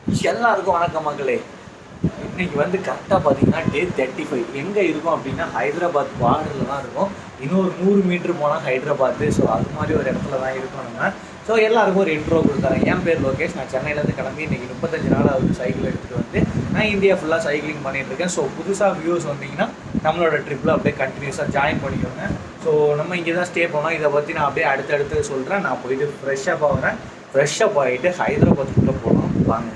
எல்லாருக்கும் வணக்கம் மக்களே. இன்னைக்கு வந்து கரெக்டாக பார்த்தீங்கன்னா டே 35. எங்கே இருக்கும் அப்படின்னா ஹைதராபாத் பார்டரில் தான் இருக்கும். இன்னும் ஒரு 100 மீட்டர் போனால் ஹைதராபாத்து. ஸோ அது மாதிரி ஒரு இடத்துல தான் இருக்கோம் நம்ம. ஸோ எல்லாருக்கும் ஒரு இன்ட்ரோ கொடுத்தாங்க. என் பேர் லோகேஷ். நான் சென்னையிலேருந்து கிளம்பி இன்றைக்கி 35 நாள் ஆகுது சைக்கிள் எடுத்துகிட்டு வந்து நான் இந்தியா ஃபுல்லாக சைக்கிளிங் பண்ணிகிட்ருக்கேன். ஸோ புதுசாக வியூஸ் வந்தீங்கன்னா நம்மளோட ட்ரிப்பில் அப்படியே கண்டினியூஸாக ஜாயின் பண்ணிக்கோங்க. ஸோ நம்ம இங்கே தான் ஸ்டே பண்ணோம். இதை பற்றி நான் அப்படியே அடுத்தடுத்து சொல்கிறேன். நான் போயிட்டு ஃப்ரெஷ்ஷப் ஆகிறேன். ஃப்ரெஷ்ஷப் ஆகிட்டு ஹைதராபாத்துக்குள்ளே போகணும் வாங்க.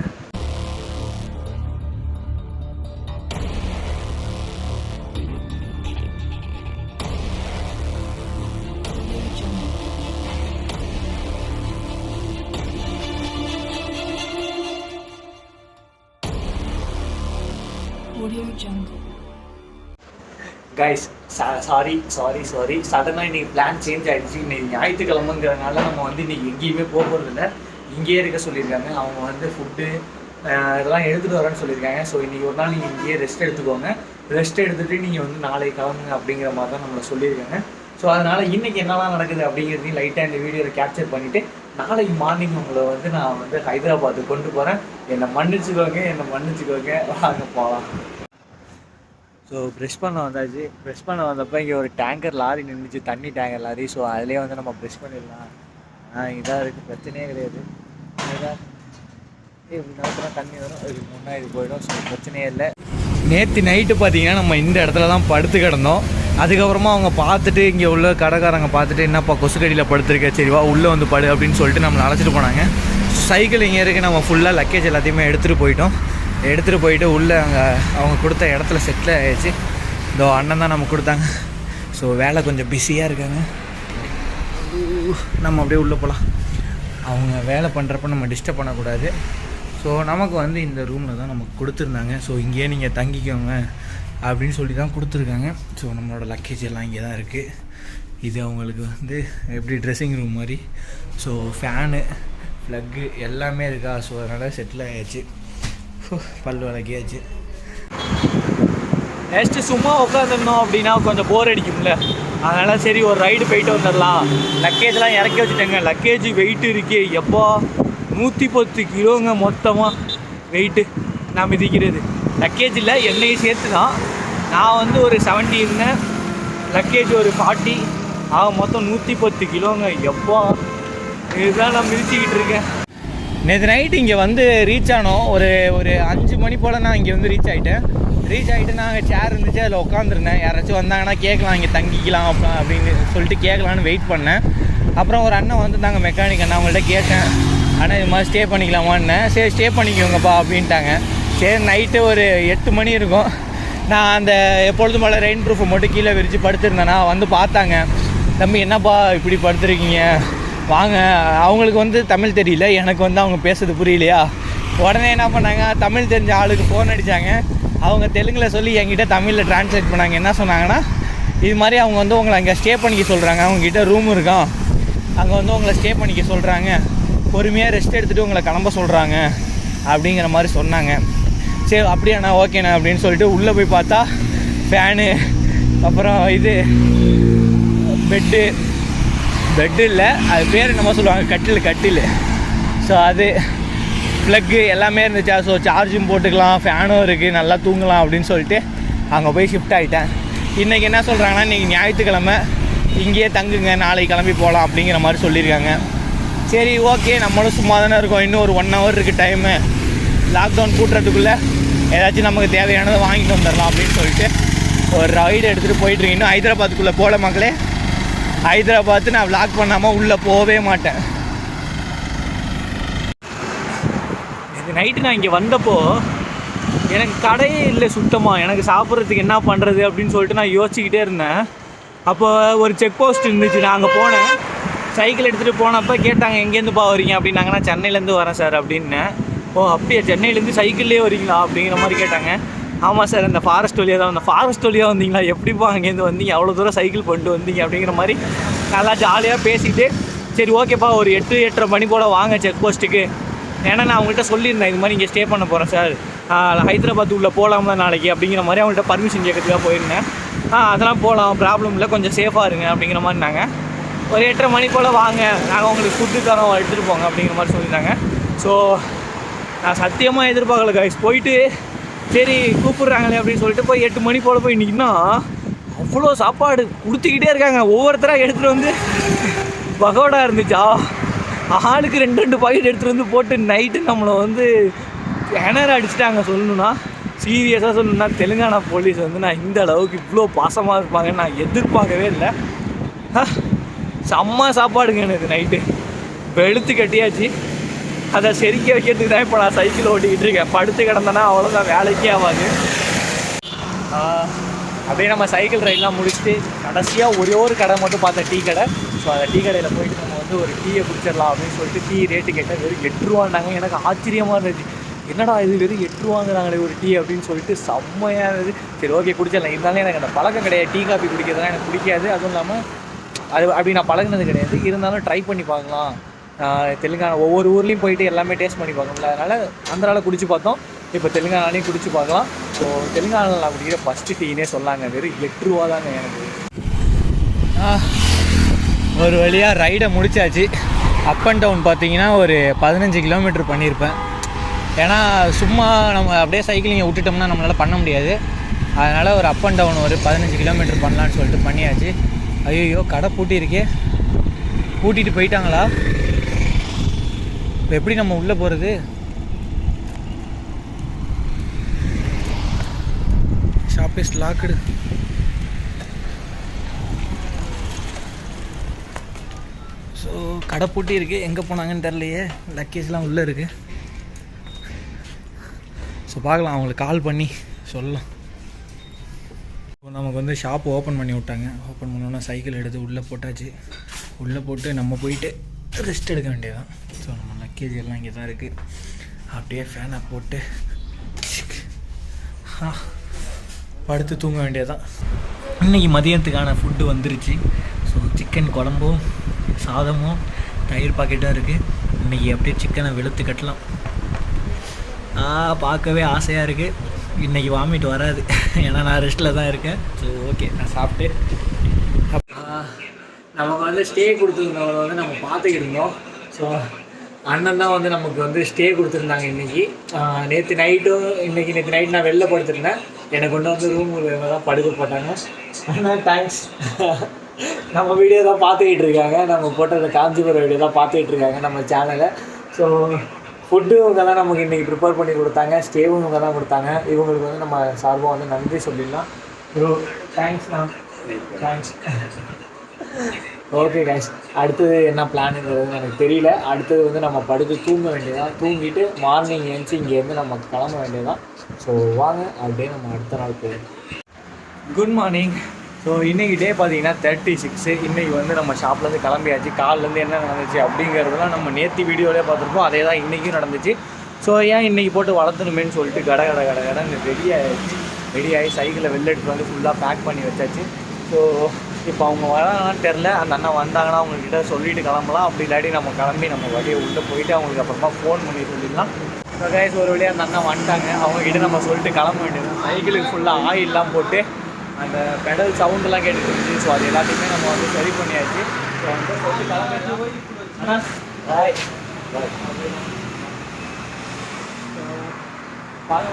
கைஸ் சாரி சடனாக இன்றைக்கி பிளான் சேஞ்ச் ஆகிடுச்சு. இன்றைக்கி ஞாயிற்றுக்கிழமைங்கிறதுனால நம்ம வந்து இன்றைக்கி எங்கேயுமே போகிறதில்ல. இங்கேயே இருக்க சொல்லியிருக்காங்க. அவங்க வந்து ஃபுட்டு இதெல்லாம் எடுத்துகிட்டு வரேன்னு சொல்லியிருக்காங்க. ஸோ இன்றைக்கி ஒரு நாள் நீங்கள் இங்கேயே ரெஸ்ட் எடுத்துக்கோங்க. ரெஸ்ட் எடுத்துகிட்டு நீங்கள் வந்து நாளைக்கு கிளம்புங்க அப்படிங்கிற மாதிரி தான் நம்மளை சொல்லியிருக்காங்க. ஸோ அதனால் இன்றைக்கி என்னெல்லாம் நடக்குது அப்படிங்கிறதையும் லைட்டாக இந்த வீடியோவில் கேப்சர் பண்ணிவிட்டு நாளைக்கு மார்னிங் உங்களை வந்து நான் வந்து ஹைதராபாத்துக்கு கொண்டு போகிறேன். என்னை மன்னிச்சுக்கோங்க வாங்க போகலாம். ஸோ ப்ரெஷ் பண்ண வந்தாச்சு. ப்ரெஷ் பண்ண வந்தப்போ இங்கே ஒரு டேங்கர் லாரி நின்றுச்சு, தண்ணி டேங்கர் லாரி. ஸோ அதிலே வந்து நம்ம ப்ரெஷ் பண்ணிடலாம். இதாக இருக்குது, பிரச்சனையே கிடையாது. இப்படி தண்ணி வரும், இதுக்கு முன்னாடி போயிடும். ஸோ பிரச்சனையே இல்லை. நேற்று நைட்டு பார்த்தீங்கன்னா நம்ம இந்த இடத்துல தான் படுத்து கிடந்தோம். அதுக்கப்புறமா அவங்க பார்த்துட்டு இங்கே உள்ள கடைக்காரங்க பார்த்துட்டு என்னப்பா கொசுக்கடியில் படுத்துருக்க, சரிவா உள்ளே வந்து படு அப்படின்னு சொல்லிட்டு நம்மளை அழைச்சிட்டு போனாங்க. சைக்கிள் இங்கே இருக்குது. நம்ம ஃபுல்லாக லக்கேஜ் எல்லாத்தையுமே எடுத்துகிட்டு போயிட்டு உள்ளே அங்கே அவங்க கொடுத்த இடத்துல செட்டில் ஆகிடுச்சு. இதோ அண்ணன் தான் நம்ம கொடுத்தாங்க. ஸோ வேலை கொஞ்சம் பிஸியாக இருக்காங்க. நம்ம அப்படியே உள்ளே போகலாம். அவங்க வேலை பண்ணுறப்ப நம்ம டிஸ்டர்ப் பண்ணக்கூடாது. ஸோ நமக்கு வந்து இந்த ரூமில் தான் நமக்கு கொடுத்துருந்தாங்க. ஸோ இங்கேயே நீங்கள் தங்கிக்கோங்க அப்படின்னு சொல்லி தான் கொடுத்துருக்காங்க. ஸோ நம்மளோட லக்கேஜ் எல்லாம் இங்கே தான் இருக்குது. இது அவங்களுக்கு வந்து எப்படி ட்ரெஸ்ஸிங் ரூம் மாதிரி. ஸோ ஃபேனு ப்ளக்கு எல்லாமே இருக்கா. ஸோ அதனால் செட்டில் ஆகிடுச்சு. பல் விளக்கியாச்சு. நெக்ஸ்ட்டு சும்மா உட்காந்துருந்தோம் அப்படின்னா கொஞ்சம் போர் அடிக்கும்ல. அதனால் சரி ஒரு ரைடு போயிட்டு வந்துடலாம். லக்கேஜ்லாம் இறக்கி வச்சுட்டேங்க. லக்கேஜ் வெயிட்டு இருக்கே எப்போ 110 கிலோங்க மொத்தமாக வெயிட்டு நான் மிதிக்கிறது. லக்கேஜ் இல்லை, என்னையும் சேர்த்து தான். நான் வந்து ஒரு 70 இருந்தேன், லக்கேஜ் ஒரு 40 மொத்தம் 110 கிலோங்க. எப்போ இதுதான் நான் மிதிச்சிக்கிட்டு இருக்கேன். நேற்று நைட்டு இங்கே வந்து ரீச் ஆனோம். ஒரு 5 மணி போல் நான் இங்கே வந்து ரீச் ஆகிட்டு நான் அங்கே சேர் இருந்துச்சு, அதில் உட்காந்துருந்தேன். யாராச்சும் வந்தாங்கன்னா கேட்கலாம், இங்கே தங்கிக்கலாம் அப்படின்னு சொல்லிட்டு கேட்கலான்னு வெயிட் பண்ணேன். அப்புறம் ஒரு அண்ணன் வந்து நாங்கள் மெக்கானிக் அண்ணா அவங்கள்ட்ட கேட்டேன், ஆனால் இது மாதிரி ஸ்டே பண்ணிக்கலாமான்னு. சரி ஸ்டே பண்ணிக்கோங்கப்பா அப்படின்ட்டாங்க. சரி நைட்டு ஒரு 8 மணி இருக்கும். நான் அந்த எப்பொழுதும் போல் ரெயின் ப்ரூஃபை மட்டும் கீழே விரித்து படுத்துருந்தேன்னா வந்து பார்த்தாங்க. தம்பி என்னப்பா இப்படி படுத்துருக்கீங்க வாங்க. அவங்களுக்கு வந்து தமிழ் தெரியல, எனக்கு வந்து அவங்க பேசுறது புரியலையா. உடனே என்ன பண்ணாங்க, தமிழ் தெரிஞ்ச ஆளுக்கு ஃபோன் அடித்தாங்க. அவங்க தெலுங்கில் சொல்லி என்கிட்ட தமிழில் ட்ரான்ஸ்லேட் பண்ணாங்க. என்ன சொன்னாங்கன்னா, இது மாதிரி அவங்க வந்து உங்களை அங்கே ஸ்டே பண்ணிக்க சொல்கிறாங்க, அவங்ககிட்ட ரூம் இருக்கான், அங்கே வந்து உங்களை ஸ்டே பண்ணிக்க சொல்கிறாங்க, பொறுமையாக ரெஸ்ட் எடுத்துகிட்டு உங்களை கிளம்ப சொல்கிறாங்க அப்படிங்கிற மாதிரி சொன்னாங்க. சரி அப்படியாண்ணா ஓகேண்ணா அப்படின்னு சொல்லிட்டு உள்ளே போய் பார்த்தா ஃபேனு, அப்புறம் இது பெட்டு இல்லை, அது பேர் என்னமோ சொல்லுவாங்க, கட்டில். ஸோ அது ப்ளக்கு எல்லாமே இருந்துச்சா. ஸோ சார்ஜும் போட்டுக்கலாம், ஃபேனும் இருக்குது, நல்லா தூங்கலாம் அப்படின்னு சொல்லிட்டு அங்கே போய் ஷிஃப்ட் ஆகிட்டேன். இன்றைக்கி என்ன சொல்கிறாங்கன்னா, இன்றைக்கி ஞாயிற்றுக்கிழமை இங்கேயே தங்குங்க, நாளைக்கு கிளம்பி போகலாம் அப்படிங்கிற மாதிரி சொல்லியிருக்காங்க. சரி ஓகே, நம்மளும் சும்மா தானே இருக்கோம், இன்னும் ஒரு 1 ஹவர் இருக்குது டைமு. லாக்டவுன் கூட்டுறதுக்குள்ளே ஏதாச்சும் நமக்கு தேவையானதை வாங்கிட்டு வந்துடலாம் அப்படின்னு சொல்லிட்டு ஒரு ரைடு எடுத்துகிட்டு போயிட்டுருக்கேன். இன்னும் ஹைதராபாத்துக்குள்ளே போகல மக்களே. ஹைதராபாத்து நான் விளாக் பண்ணாமல் உள்ளே போகவே மாட்டேன். இது நைட்டு நான் இங்கே வந்தப்போ எனக்கு கடையே இல்லை சுத்தமாக. எனக்கு சாப்பிட்றதுக்கு என்ன பண்ணுறது அப்படின்னு சொல்லிட்டு நான் யோசிச்சுக்கிட்டே இருந்தேன். அப்போ ஒரு செக் போஸ்ட் இருந்துச்சு. நான் அங்கே போனேன், சைக்கிள் எடுத்துகிட்டு போனப்போ கேட்டாங்க எங்கேருந்துப்பா வரீங்க அப்படின்னாங்க. நான் சென்னையிலேருந்து வரேன் சார் அப்படின்னேன். ஓ அப்படியே, சென்னையிலேருந்து சைக்கிள்லேயே வரீங்களா அப்படிங்கிற மாதிரி கேட்டாங்க. ஆமாம் சார், இந்த ஃபாரஸ்ட் வழியாக தான் வந்தேன். ஃபாரஸ்ட் வழியாக வந்தீங்களா, எப்படிப்பா அங்கேருந்து வந்தீங்க, அவ்வளோ தூரம் சைக்கிள் பண்ணிட்டு வந்தீங்க அப்படிங்கிற மாதிரி நல்லா ஜாலியாக பேசிட்டு, சரி ஓகேப்பா ஒரு 8-8:30 மணி போல் வாங்க செக் போஸ்ட்டுக்கு. ஏன்னா நான் அவங்கள்ட்ட சொல்லியிருந்தேன் இது மாதிரி இங்கே ஸ்டே பண்ண போகிறேன் சார், ஹைதராபாத் உள்ளே போகலாம்ல நாளைக்கு அப்படிங்கிற மாதிரி அவங்கள்ட்ட பர்மிஷன் கேட்கறதுக்காக போயிருந்தேன். அதெல்லாம் போகலாம், ப்ராப்ளம் இல்லை, கொஞ்சம் சேஃபாக இருங்க அப்படிங்கிற மாதிரி நாங்கள் ஒரு 8:30 மணி போல் வாங்க, நாங்கள் உங்களுக்கு ஃபுட்டு தரோம் எடுத்துகிட்டு போங்க அப்படிங்கிற மாதிரி சொல்லியிருந்தாங்க. ஸோ நான் சத்தியமாக எதிர்பார்க்கல கைஸ். போயிட்டு சரி கூப்பிட்றாங்களே அப்படின்னு சொல்லிட்டு போய் 8 மணி போல் போய் நின்னா அவ்வளோ சாப்பாடு கொடுத்துக்கிட்டே இருக்காங்க. ஒவ்வொருத்தராக எடுத்துகிட்டு வந்து பகோடா இருந்துச்சா, ஆளுக்கு 2 பாக்கெட் எடுத்துகிட்டு வந்து போட்டு நைட்டு நம்மளை வந்து கிணறு அடிச்சுட்டாங்க. சொல்லணுன்னா சீரியஸாக சொல்லணுன்னா தெலுங்கானா போலீஸ் வந்து நான் இந்த அளவுக்கு இவ்வளோ பாசமாக இருப்பாங்கன்னு நான் எதிர்பார்க்கவே இல்லை. செம்ம சாப்பாடுங்க எனக்கு நைட்டு. வெளுத்து கட்டியாச்சு. அதை செரிக்க வைக்கிறதுக்கு தான் இப்போ நான் சைக்கிள் ஓட்டிக்கிட்டு இருக்கேன். படுத்து கிடந்தேன்னா அவ்வளோதான், வேலைக்கே ஆகாது. அப்படியே நம்ம சைக்கிள் ரைடெலாம் முடிச்சுட்டு கடைசியாக ஒரே ஒரு கடை மட்டும் பார்த்தேன், டீ கடை. ஸோ அந்த டீ கடையில் போயிட்டு நம்ம வந்து ஒரு டீயை குடிச்சிடலாம் அப்படின்னு சொல்லிட்டு டீ ரேட்டு கேட்டால் வெறும் 8 ரூபான்னாங்க. எனக்கு ஆச்சரியமாக இருந்துச்சு, என்னடா இது வெறும் 8 ரூபாங்கிறாங்களே ஒரு டீ அப்படின்னு சொல்லிட்டு செம்மையாக இருந்தது. சரி ஓகே குடிச்சிடலாம். இருந்தாலும் எனக்கு அந்த பழக்கம் கிடையாது, டீ காஃபி குடிக்கிறதுலாம் எனக்கு பிடிக்காது. அதுவும் இல்லாமல் அது அப்படி நான் பழகினது கிடையாது. இருந்தாலும் ட்ரை பண்ணி பார்க்கலாம். தெலுங்கானா ஒவ்வொரு ஊர்லேயும் போயிட்டு எல்லாமே டேஸ்ட் பண்ணி பார்க்கணும்ல, அதனால் ஆந்திராவில் குடிச்சு பார்த்தோம், இப்போ தெலுங்கானாலையும் குடிச்சு பார்க்கலாம். ஸோ தெலுங்கானாவில் நான் குடிக்கிற ஃபஸ்ட்டு டீனே சொல்லாங்க, வெறும் 8 ரூபா தாங்க எனக்கு. ஒரு வழியாக ரைடை முடிச்சாச்சு. அப் அண்ட் டவுன் பார்த்தீங்கன்னா ஒரு 15 கிலோமீட்டர் பண்ணியிருப்பேன். ஏன்னா சும்மா நம்ம அப்படியே சைக்கிளிங்கை விட்டுட்டோம்னா நம்மளால் பண்ண முடியாது. அதனால் ஒரு அப் அண்ட் டவுன் ஒரு 15 கிலோமீட்டர் பண்ணலான்னு சொல்லிட்டு பண்ணியாச்சு. ஐயோ கடை பூட்டியிருக்கே, பூட்டிட்டு போயிட்டாங்களா? இப்போ எப்படி நம்ம உள்ளே போகிறது? Shop is logged. ஸோ கடை பூட்டி இருக்குது, எங்கே போனாங்கன்னு தெரிலையே. லக்கேஜ்லாம் உள்ளே இருக்குது. ஸோ பார்க்கலாம், அவங்களுக்கு கால் பண்ணி சொல்லலாம். இப்போ நமக்கு வந்து ஷாப் ஓப்பன் பண்ணி விட்டாங்க. ஓப்பன் பண்ணோன்னா சைக்கிள் எடுத்து உள்ளே போட்டாச்சு. உள்ளே போட்டு நம்ம போயிட்டு ரெஸ்ட் எடுக்க வேண்டியதான். ஸோ நம்ம லக்கேஜ் எல்லாம் இங்கே தான் இருக்குது. அப்படியே ஃபேனை போட்டு படுத்து தூங்க வேண்டியதான். இன்றைக்கி மதியத்துக்கான ஃபுட்டு வந்துருச்சு. ஸோ சிக்கன் குழம்பும் சாதமும் தயிர் பாக்கெட்டாக இருக்குது. இன்றைக்கி அப்படியே சிக்கனை வெளுத்து கட்டலாம். பார்க்கவே ஆசையாக இருக்குது. இன்றைக்கி வாமிட் வராது, ஏன்னா நான் ரெஸ்ட்டில் தான் இருக்கேன். ஸோ ஓகே, நான் சாப்பிட்டு நமக்கு வந்து ஸ்டே கொடுத்துருந்தவங்க வந்து நம்ம பார்த்துக்கிட்டு இருந்தோம். ஸோ அண்ணன் தான் வந்து நமக்கு வந்து ஸ்டே கொடுத்துருந்தாங்க இன்றைக்கி. நேற்று நைட்டு நான் வெளில படுத்துருந்தேன். என்னை கொண்டு வந்து ரூமில் தான் படுக்க போட்டாங்க. ஆனால் தேங்க்ஸ். நம்ம வீடியோ தான் பார்த்துக்கிட்டு இருக்காங்க, நம்ம போட்ட காஞ்சிபுரம் வீடியோ தான் பார்த்துக்கிட்டு இருக்காங்க நம்ம சேனலை. ஸோ ஃபுட்டு இவங்க தான் நமக்கு இன்றைக்கி ப்ரிப்பேர் பண்ணி கொடுத்தாங்க, ஸ்டேவும் இவங்க தான் கொடுத்தாங்க. இவங்களுக்கு வந்து நம்ம சார்பாக வந்து நன்றி சொல்லிடலாம். ப்ரோ தேங்க்ஸ்ண்ணா, தேங்க்ஸ். ஓகே கைஸ், அடுத்தது என்ன பிளானுங்கிறது எனக்கு தெரியல. அடுத்தது வந்து நம்ம படுத்து தூங்க வேண்டியதான். தூங்கிட்டு மார்னிங் எழுந்துச்சி இங்கேருந்து நம்ம கிளம்ப வேண்டியதான். ஸோ வாங்க அப்படியே நம்ம அடுத்த நாள் போவோம். Good morning. ஸோ இன்றைக்கி டே பார்த்தீங்கன்னா 36. இன்றைக்கி வந்து நம்ம ஷாப்லேருந்து கிளம்பியாச்சு. காலிலேருந்து என்ன நடந்துச்சு அப்படிங்கிறதுலாம் நம்ம நேற்று வீடியோவிலே பார்த்துருப்போம். அதே தான் இன்றைக்கும் நடந்துச்சு. ஸோ ஏன் இன்றைக்கி போட்டு வளர்த்தணுமேன்னு சொல்லிட்டு கடை ரெடி ஆகி சைக்கிளை வெளில எடுத்துகிட்டு வந்து ஃபுல்லாக பேக் பண்ணி வச்சாச்சு. ஸோ இப்போ அவங்க வராங்கன்னு தெரில. அந்த அண்ணா வந்தாங்கன்னா அவங்கக்கிட்ட சொல்லிவிட்டு கிளம்பலாம். அப்படி இல்லாட்டி நம்ம கிளம்பி நம்ம வழியை உள்ளே போயிட்டு அவங்களுக்கு அப்புறமா ஃபோன் பண்ணி சொல்லிடலாம். ஸோ கைஸ், ஒரு வழியாக அந்த அண்ணா வந்துட்டாங்க. அவங்கக்கிட்ட நம்ம சொல்லிட்டு கிளம்ப வேண்டியது. சைக்கிளுக்கு ஃபுல்லாக ஆயிலெலாம் போட்டு அந்த பெடல் சவுண்டெல்லாம் கேட்டுட்டு இருந்துச்சு. ஸோ அது எல்லாத்தையுமே நம்ம வந்து சரி பண்ணியாச்சு. ஸோ வந்து சொல்லிட்டு கிளம்பிட்டு அண்ணா பாய் பாய்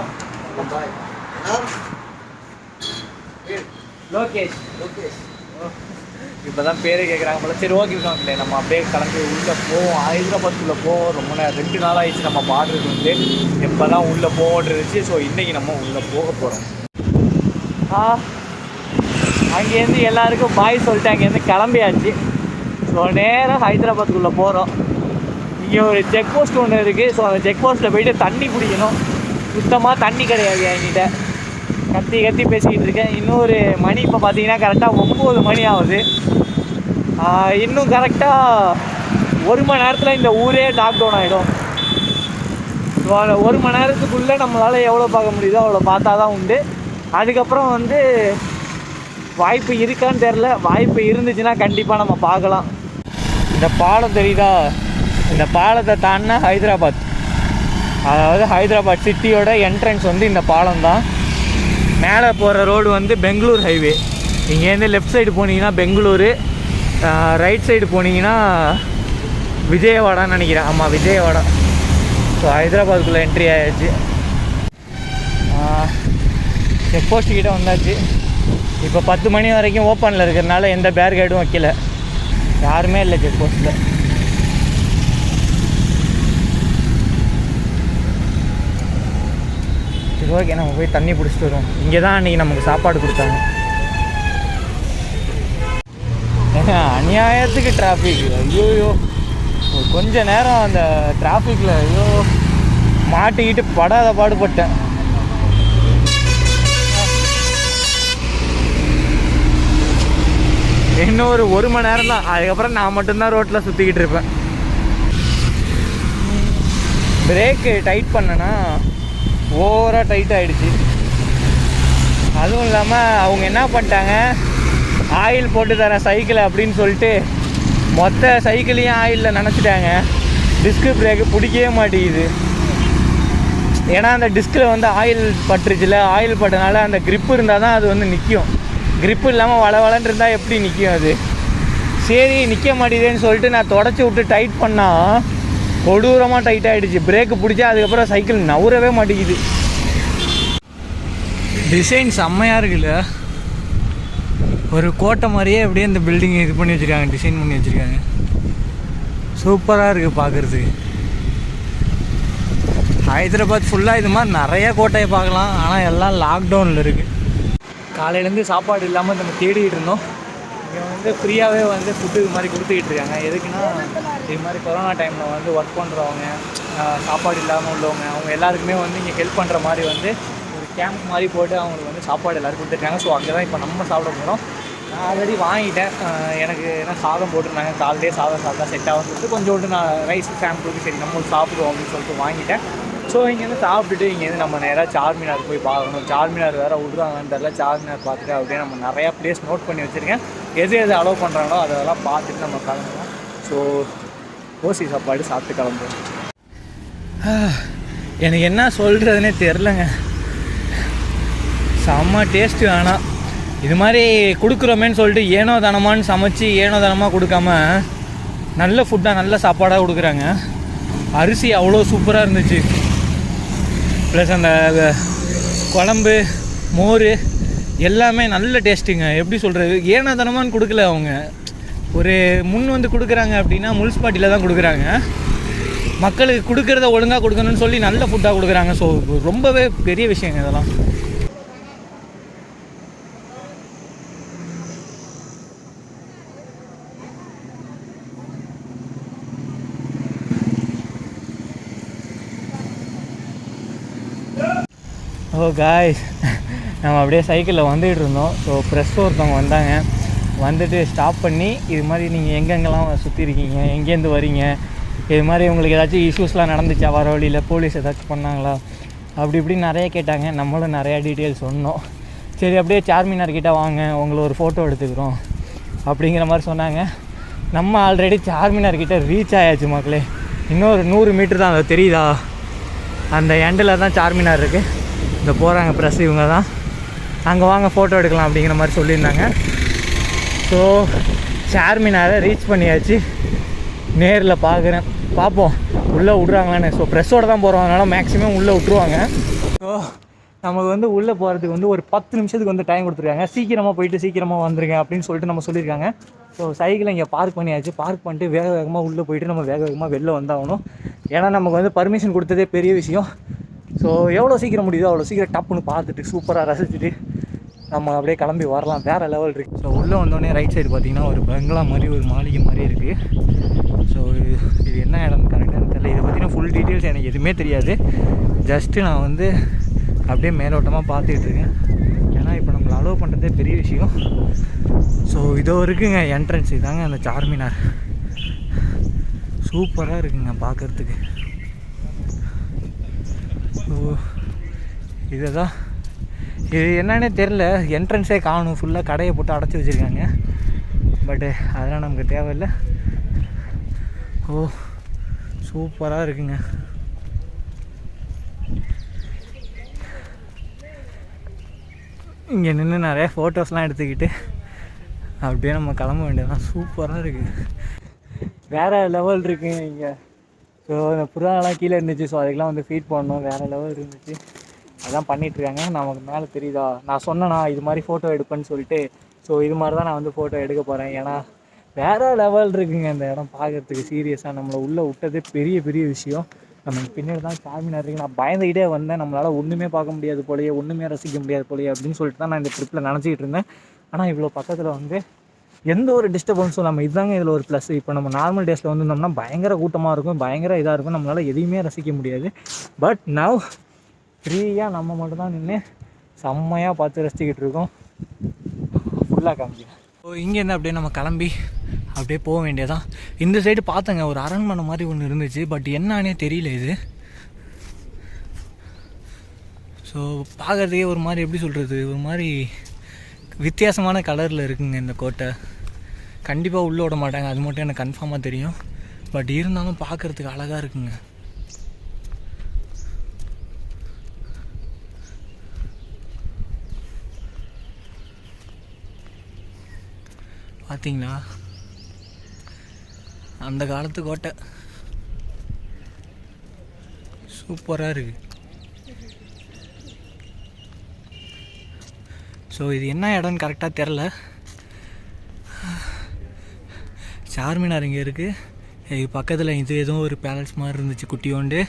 லோகேஷ் இப்போ தான் பேரே கேட்குறாங்க போல. சரி ஓகே இருக்காங்களே, நம்ம அப்படியே கிளம்பி உள்ளே போவோம். ஹைதராபாத்துக்குள்ளே போவோம். ரொம்ப நேரம் 2 நாள் ஆகிடுச்சு நம்ம பாடுறது வந்து. எப்போ தான் உள்ளே போவோன்றது. ஸோ இன்றைக்கி நம்ம உள்ளே போக போகிறோம். அங்கேருந்து எல்லாருக்கும் பாய் சொல்லிட்டு அங்கேருந்து கிளம்பியாச்சு. ஸோ நேராக ஹைதராபாத்துக்குள்ளே போகிறோம். இங்கே ஒரு செக் போஸ்ட் ஒன்று இருக்குது. ஸோ அந்த செக் போஸ்ட்டில் போய்ட்டு தண்ணி குடிக்கணும். சுத்தமாக தண்ணி கிடையாது என்கிட்ட. கத்தி பேசிக்கிட்டு இருக்கேன். இன்னொரு மணி இப்போ பார்த்தீங்கன்னா கரெக்டாக 9 மணி ஆகுது. இன்னும் கரெக்டாக 1 மணி நேரத்தில் இந்த ஊரே லாக்டவுன் ஆகிடும். ஸோ அந்த 1 மணி நேரத்துக்குள்ளே நம்மளால் எவ்வளோ பார்க்க முடியுதோ அவ்வளோ பார்த்தா தான் உண்டு. அதுக்கப்புறம் வந்து வாய்ப்பு இருக்கான்னு தெரில. வாய்ப்பு இருந்துச்சுன்னா கண்டிப்பாக நம்ம பார்க்கலாம். இந்த பாலம் தெரியுதா? இந்த பாலத்தை தாண்டினா ஹைதராபாத், அதாவது ஹைதராபாத் சிட்டியோட என்ட்ரன்ஸ் வந்து இந்த பாலம் தான். மேலே போகிற ரோடு வந்து பெங்களூர் ஹைவே. இங்கேருந்து லெஃப்ட் சைடு போனீங்கன்னா பெங்களூரு, ரைட் சைடு போனீங்கன்னா விஜயவாடான்னு நினைக்கிறேன். ஆமாம், விஜயவாடா. ஸோ ஹைதராபாத்துக்குள்ளே என்ட்ரி ஆயாச்சு. செக் போஸ்ட் கிட்டே வந்தாச்சு. இப்போ 10 மணி வரைக்கும் ஓப்பனில் இருக்கிறதுனால எந்த பேரிகேடும் வைக்கல, யாருமே இல்லை செக் போஸ்ட்டில். சரி ஓகே, நம்ம போய் தண்ணி பிடிச்சிட்டு வருவோம். இங்கே தான் அன்றைக்கி நமக்கு சாப்பாடு கொடுத்தாங்க. அநியாயத்துக்கு டிராஃபிக். ஐயோயோ, கொஞ்ச நேரம் அந்த டிராஃபிக்கில் ஐயோ மாட்டிக்கிட்டு படாத பாடுபட்டேன். இன்னும் ஒரு 1 மணி நேரம் தான், அதுக்கப்புறம் நான் மட்டும்தான் ரோட்டில் சுற்றிக்கிட்டு இருப்பேன். பிரேக்கு டைட் பண்ணேன்னா ஓவராக டைட் ஆகிடுச்சு. அதுவும் இல்லாமல் அவங்க என்ன பண்ணிட்டாங்க, ஆயில் போட்டு தரேன் சைக்கிளை அப்படின்னு சொல்லிட்டு மொத்த சைக்கிளையும் ஆயிலில் நினச்சிட்டாங்க. டிஸ்க்கு பிரேக்கு பிடிக்கவே மாட்டேங்குது. ஏன்னா அந்த டிஸ்கில் வந்து ஆயில் பட்டுருச்சுல, ஆயில் பட்டனால அந்த க்ரிப்பு இருந்தால் தான் அது வந்து நிற்கும். க்ரிப்பு இல்லாமல் வளவளன்னு இருந்தால் எப்படி நிற்கும் அது? சரி நிற்க மாட்டேதுன்னு சொல்லிட்டு நான் தொடச்சி விட்டு டைட் பண்ணால் கொடூரமாக டைட் ஆகிடுச்சு. பிரேக்கு பிடிச்சா அதுக்கப்புறம் சைக்கிள் நவுறவே மாட்டேங்குது. டிசைன் செம்மையாக இருக்குல்ல, ஒரு கோட்டை மாதிரியே அப்படியே இந்த பில்டிங் இது பண்ணி வச்சுருக்காங்க, டிசைன் பண்ணி வச்சுருக்காங்க. சூப்பராக இருக்குது பார்க்குறதுக்கு. ஹைதராபாத் ஃபுல்லாக இது மாதிரி நிறைய கோட்டையை பார்க்கலாம், ஆனால் எல்லாம் லாக்டவுனில் இருக்குது. காலையிலேருந்து சாப்பாடு இல்லாமல் நம்ம தேடிக்கிட்டு இருந்தோம். இங்கே வந்து ஃப்ரீயாகவே வந்து ஃபுட்டு இது மாதிரி கொடுத்துக்கிட்டு இருக்காங்க. எதுக்குன்னா இது மாதிரி கொரோனா டைமில் வந்து ஒர்க் பண்ணுறவங்க, சாப்பாடு இல்லாமல் உள்ளவங்க, அவங்க எல்லாருக்குமே வந்து இங்கே ஹெல்ப் பண்ணுற மாதிரி வந்து ஒரு கேம்ப் மாதிரி போட்டு அவங்களுக்கு வந்து சாப்பாடு எல்லோரும் கொடுத்துருக்காங்க. ஸோ அங்கே தான் இப்போ நம்ம சாப்பிட போகிறோம். நான் ஆல்ரெடி வாங்கிட்டேன். எனக்கு என்ன சாதம் போட்டிருந்தாங்க, காலையிலே சாதம் சாப்பிட்டா செட் ஆகும்னு சொல்லிட்டு கொஞ்சோண்டு நான் ரைஸ் சாம்பிளுக்கு சரி நம்ம சாப்பிடுவோம் அப்படின்னு சொல்லிட்டு வாங்கிட்டேன். ஸோ இங்கேருந்து சாப்பிட்டுட்டு இங்கேருந்து நம்ம நேராக சார்மினார் போய் பார்க்கணும். சார்மினார் வேறு விட்றாங்கன்னு தெரியல. சார்மினார் பார்த்துட்டு அப்படியே நம்ம நிறையா ப்ளேஸ் நோட் பண்ணி வச்சுருக்கேன். எது அலோவ் பண்ணுறாங்களோ அதெல்லாம் பார்த்துட்டு நம்ம கிளம்புவோம். ஸோ ஓசி சாப்பாடு சாப்பிட்டு கிளம்புவோம். எனக்கு என்ன சொல்கிறதுனே தெரிலங்க. செம்ம டேஸ்ட்டு. ஆனால் இது மாதிரி கொடுக்குறோமேன்னு சொல்லிட்டு ஏனோ தானமானு சமைச்சு ஏனோ தானமாக கொடுக்காம நல்ல ஃபுட்டாக நல்ல சாப்பாடாக கொடுக்குறாங்க. அரிசி அவ்வளோ சூப்பராக இருந்துச்சு. ப்ளஸ் அந்த குழம்பு மோர் எல்லாமே நல்ல டேஸ்ட்டுங்க. எப்படி சொல்கிறது, ஏனோ தானமானு கொடுக்கல. அவங்க ஒரு முன் வந்து கொடுக்குறாங்க அப்படின்னா முனிசிபாலிட்டியில் தான் கொடுக்குறாங்க. மக்களுக்கு கொடுக்குறத ஒழுங்காக கொடுக்கணும்னு சொல்லி நல்ல ஃபுட்டாக கொடுக்குறாங்க. ஸோ ரொம்பவே பெரிய விஷயங்க இதெல்லாம். ஓ காய்ஸ், நம்ம அப்படியே சைக்கிளில் வந்துகிட்டு இருந்தோம். ஸோ ப்ரெஸ் ஒருத்தவங்க வந்தாங்க. வந்துட்டு ஸ்டாப் பண்ணி இது மாதிரி நீங்கள் எங்கெங்கெல்லாம் சுற்றி இருக்கீங்க, எங்கேருந்து வரீங்க, இது மாதிரி உங்களுக்கு ஏதாச்சும் இஷ்யூஸ்லாம் நடந்துச்சா, வர வழியில் போலீஸ் ஏதாச்சும் பண்ணாங்களா, அப்படி இப்படின்னு நிறைய கேட்டாங்க. நம்மளும் நிறையா டீட்டெயில்ஸ் சொன்னோம். சரி அப்படியே சார்மினார் கிட்டே வாங்க, உங்களை ஒரு ஃபோட்டோ எடுத்துக்கிறோம் அப்படிங்கிற மாதிரி சொன்னாங்க. நம்ம ஆல்ரெடி சார்மினார் கிட்டே ரீச் ஆயாச்சு மக்களே. இன்னொரு 100 மீட்டர் தான். அதை தெரியுதா, அந்த எண்டில் தான் சார்மினார் இருக்குது. இந்த போகிறாங்க ப்ரெஸ் இவங்க தான். அங்கே வாங்க ஃபோட்டோ எடுக்கலாம் அப்படிங்கிற மாதிரி சொல்லியிருந்தாங்க. ஸோ சார்மினாரை ரீச் பண்ணியாச்சு. நேரில் பார்க்குறேன், பார்ப்போம் உள்ளே விட்றாங்களான்னு. ஸோ ப்ரெஸ்ஸோடு தான் போகிறோம், அதனால் மேக்ஸிமம் உள்ளே விட்ருவாங்க. ஸோ நமக்கு வந்து உள்ளே போகிறதுக்கு வந்து ஒரு 10 நிமிஷத்துக்கு வந்து டைம் கொடுத்துருக்காங்க. சீக்கிரமாக போயிட்டு சீக்கிரமாக வந்துருங்க அப்படின்னு சொல்லிட்டு நம்ம சொல்லியிருக்காங்க. ஸோ சைக்கிளை இங்கே பார்க் பண்ணியாச்சு. பார்க் பண்ணிட்டு வேக வேகமாக உள்ளே போயிட்டு நம்ம வேக வேகமாக வெளில வந்தாகணும். ஏன்னா நமக்கு வந்து பர்மிஷன் கொடுத்ததே பெரிய விஷயம். ஸோ எவ்வளோ சீக்கிரம் முடியுதோ அவ்வளோ சீக்கிரம் டப்புன்னு பார்த்துட்டு சூப்பராக ரசிச்சுட்டு நம்ம அப்படியே கிளம்பி வரலாம். வேறு லெவல் இருக்குது. ஸோ உள்ளே வந்தோடனே ரைட் சைடு பார்த்திங்கன்னா ஒரு பங்களா மாதிரி ஒரு மாளிகை மாதிரி இருக்குது. ஸோ இது என்ன இடம் கரெக்டாக தெரியல. இதை பற்றின ஃபுல் டீட்டெயில்ஸ் எனக்கு எதுவுமே தெரியாது. ஜஸ்ட்டு நான் வந்து அப்படியே மேலோட்டமாக பார்த்துட்ருக்கேன். ஏன்னா இப்போ நம்மளை அலோவ் பண்ணுறதே பெரிய விஷயம். ஸோ இதோ இருக்குங்க என்ட்ரன்ஸ். இதாங்க அந்த சார்மினார். சூப்பராக இருக்குங்க பார்க்குறதுக்கு. ஸோ இதுதான், இது என்னன்னே தெரில. என்ட்ரன்ஸே காணும், ஃபுல்லாக கடையை போட்டு அடைச்சி வச்சுருக்காங்க. பட்டு அதெல்லாம் நமக்கு தேவையில்லை. ஓ சூப்பராக இருக்குங்க. இங்கே நின்று நிறைய ஃபோட்டோஸ்லாம் எடுத்துக்கிட்டு அப்படியே நம்ம கிளம்ப வேண்டியதான். சூப்பராக இருக்குது, வேறு லெவல் இருக்குங்க இங்கே. ஸோ ஸோ இந்த புறாலாம் கீழே இருந்துச்சு. ஸோ அதுக்கெலாம் வந்து ஃபீட் பண்ணணும், வேறு லெவல் இருந்துச்சு. அதான் பண்ணிகிட்ருக்காங்க. நமக்கு மேலே தெரியுதா, நான் சொன்னேன்னா இது மாதிரி ஃபோட்டோ எடுப்பேன்னு சொல்லிட்டு. ஸோ இது மாதிரி தான் நான் வந்து ஃபோட்டோ எடுக்க போகிறேன். ஏன்னா வேறு லெவல் இருக்குங்க இந்த இடம் பார்க்குறதுக்கு. சீரியஸாக நம்மளை உள்ளே விட்டதே பெரிய பெரிய விஷயம். நமக்கு பின்னாடி தான் சார்மினார் இருக்குது. நான் பயந்துக்கிட்டே வந்தேன், நம்மளால் ஒன்றுமே பார்க்க முடியாது போலையே, ஒன்றுமே ரசிக்க முடியாது போலையே அப்படின்னு சொல்லிட்டு தான் நான் இந்த ட்ரிப்பில் நினச்சிக்கிட்டு இருந்தேன். ஆனால் இவ்வளோ பக்கத்தில் வந்து எந்த ஒரு டிஸ்டர்பன்ஸும் நம்ம இதுதாங்க இதில் ஒரு ப்ளஸ். இப்போ நம்ம நார்மல் டேஸில் வந்துருந்தோம்னா பயங்கர கூட்டமாக இருக்கும், பயங்கர இதாக இருக்கும், நம்மளால் எதையுமே ரசிக்க முடியாது. பட் நவ் ஃப்ரீயாக நம்ம மட்டும் தான் நின்று செம்மையாக பார்த்து ரசிச்சுக்கிட்டு இருக்கோம். ஃபுல்லாக காமிக்கிறேன். ஸோ இங்கேருந்து அப்படியே நம்ம கிளம்பி அப்படியே போக வேண்டியதான். இந்த சைடு பார்த்தங்க ஒரு அரண்மனை மாதிரி ஒன்று இருந்துச்சு, பட் என்னன்னே தெரியல இது. ஸோ பார்க்குறதுக்கே ஒரு மாதிரி எப்படி சொல்கிறது, ஒரு மாதிரி வித்தியாசமான கலரில் இருக்குங்க இந்த கோட்டை. கண்டிப்பாக உள்ளே விட மாட்டாங்க, அது மட்டும் எனக்கு கன்ஃபார்மாக தெரியும். பட் இருந்தாலும் பார்க்குறதுக்கு அழகாக இருக்குங்க. பார்த்தீங்களா அந்த காலத்து கோட்டை சூப்பராக இருக்குது. ஸோ இது என்ன இடம்னு கரெக்டாக தெரில. சார்மினார் இங்கே இருக்குது, பக்கத்தில் இது எதுவும் ஒரு பேலஸ் மாதிரி இருந்துச்சு குட்டியோண்டு.